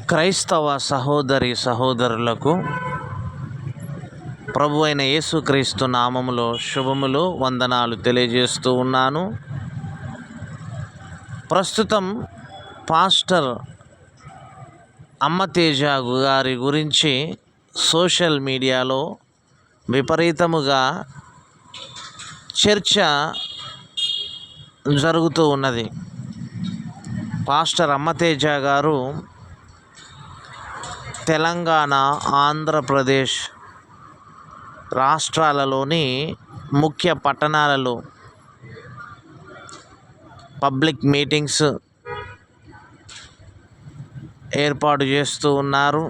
క్రైస్తవ సహోదరి సహోదరులకు ప్రభు అయిన యేసుక్రీస్తు నామములో శుభములు వందనాలు తెలియజేస్తూ ఉన్నాను. ప్రస్తుతం పాస్టర్ అమ్మతేజ గారి గురించి సోషల్ మీడియాలో విపరీతముగా చర్చ జరుగుతూ ఉన్నది. పాస్టర్ అమ్మతేజ గారు తెలంగాణ, ఆంధ్రప్రదేశ్ రాష్ట్రాలలోని ముఖ్య పట్టణాలలో పబ్లిక్ మీటింగ్స్ ఏర్పాటు చేస్తూ ఉన్నారు.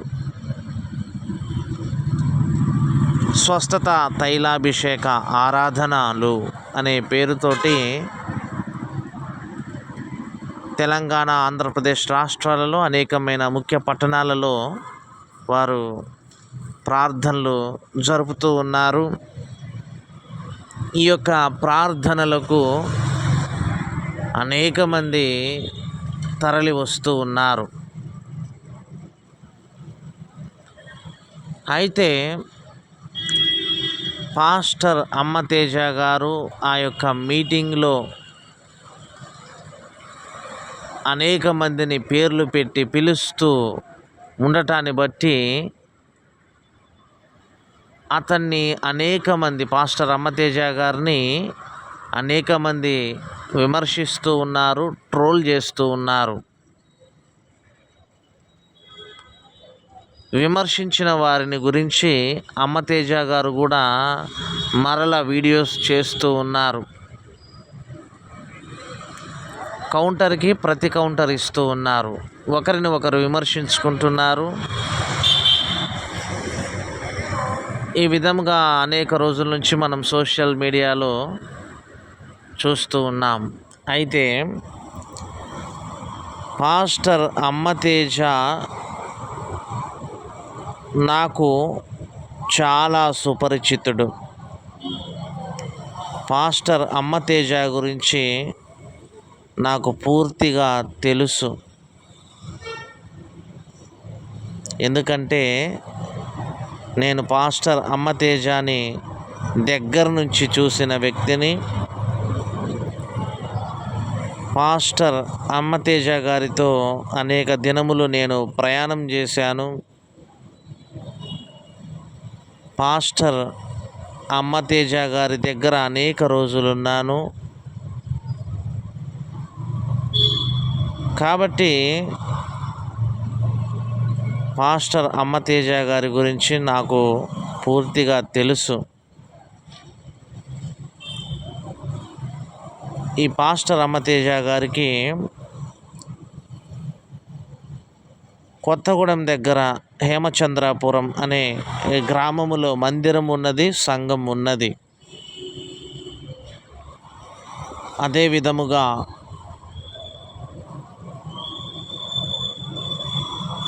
స్వస్థత తైలాభిషేక ఆరాధనలు అనే పేరుతోటి తెలంగాణ, ఆంధ్రప్రదేశ్ రాష్ట్రాలలో అనేకమైన ముఖ్య పట్టణాలలో వారు ప్రార్థనలు జరుపుతూ ఉన్నారు. ఈ యొక్క ప్రార్థనలకు అనేక మంది తరలి వస్తూ ఉన్నారు. అయితే పాస్టర్ అమ్మతేజ గారు ఆ యొక్క మీటింగ్లో అనేక మందిని పేర్లు పెట్టి పిలుస్తూ ఉండటాన్ని బట్టి అతన్ని అనేక మంది, పాస్టర్ అమ్మతేజ గారిని అనేక మంది విమర్శిస్తూ ఉన్నారు, ట్రోల్ చేస్తూ ఉన్నారు. విమర్శించిన వారిని గురించి అమ్మతేజ గారు కూడా మరల వీడియోస్ చేస్తూ ఉన్నారు. కౌంటర్కి ప్రతి కౌంటర్ ఇస్తూ ఉన్నారు. ఒకరిని ఒకరు విమర్శించుకుంటున్నారు. ఈ విధంగా అనేక రోజుల నుంచి మనం సోషల్ మీడియాలో చూస్తూ ఉన్నాం. అయితే పాస్టర్ అమ్మతేజ నాకు చాలా సుపరిచితుడు. పాస్టర్ అమ్మతేజ గురించి నాకు పూర్తిగా తెలుసు. ఎందుకంటే నేను పాస్టర్ అమ్మతేజని దగ్గర నుంచి చూసిన వ్యక్తిని. పాస్టర్ అమ్మతేజ గారితో అనేక దినములు నేను ప్రయాణం చేశాను. పాస్టర్ అమ్మతేజ గారి దగ్గర అనేక రోజులున్నాను. కాబట్టి పాస్టర్ అమ్మతేజ గారి గురించి నాకు పూర్తిగా తెలుసు. ఈ పాస్టర్ అమ్మతేజ గారికి కొత్తగూడెం దగ్గర హేమచంద్రాపురం అనే గ్రామములో మందిరం ఉన్నది, సంఘం ఉన్నది. అదే విధముగా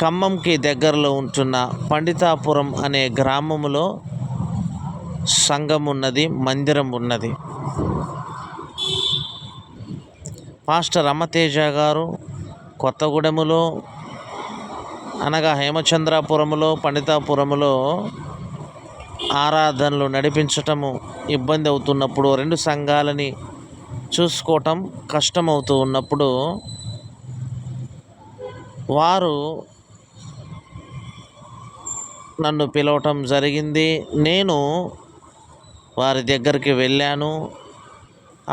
ఖమ్మంకి దగ్గరలో ఉంటున్న పండితాపురం అనే గ్రామములో సంఘం ఉన్నది, మందిరం ఉన్నది. పాస్టర్ అమ్మతేజ గారు కొత్తగూడెములో అనగా హేమచంద్రాపురములో, పండితాపురములో ఆరాధనలు నడిపించటము ఇబ్బంది అవుతున్నప్పుడు, రెండు సంఘాలని చూసుకోవటం కష్టమవుతూ ఉన్నప్పుడు వారు నన్ను పిలవటం జరిగింది. నేను వారి దగ్గరికి వెళ్ళాను.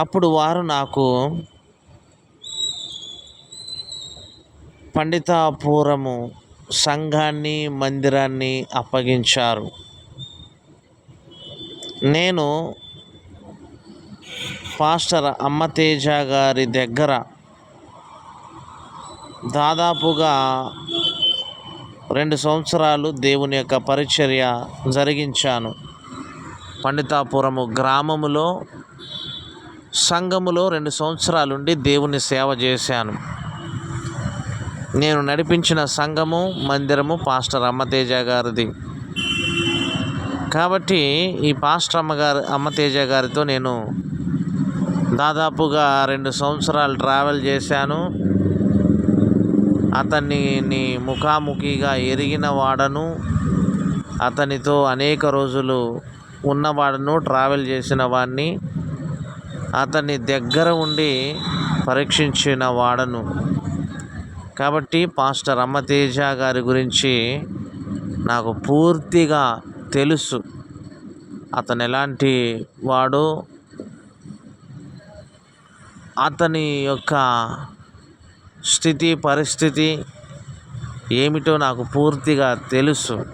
అప్పుడు వారు నాకు పండితాపురము సంఘాన్ని, మందిరాన్ని అప్పగించారు. నేను పాస్టర్ అమ్మతేజ గారి దగ్గర దాదాపుగా 2 సంవత్సరాలు దేవుని యొక్క పరిచర్య జరిగించాను. పండితాపురము గ్రామములో సంఘములో 2 సంవత్సరాలుండి దేవుని సేవ చేశాను. నేను నడిపించిన సంఘము, మందిరము పాస్టర్ అమ్మతేజ గారిది. కాబట్టి ఈ పాస్టర్ అమ్మతేజ గారితో నేను దాదాపుగా 2 సంవత్సరాలు ట్రావెల్ చేశాను. అతనిని ముఖాముఖిగా ఎరిగిన వాడను, అతనితో అనేక రోజులు ఉన్నవాడను, ట్రావెల్ చేసిన వాడిని, అతని దగ్గర ఉండి పరీక్షించిన వాడను. కాబట్టి పాస్టర్ అమ్మతేజ గారి గురించి నాకు పూర్తిగా తెలుసు. అతను ఎలాంటి వాడో, అతని యొక్క స్థితి పరిస్థితి ఏమిటో నాకు పూర్తిగా తెలుసు.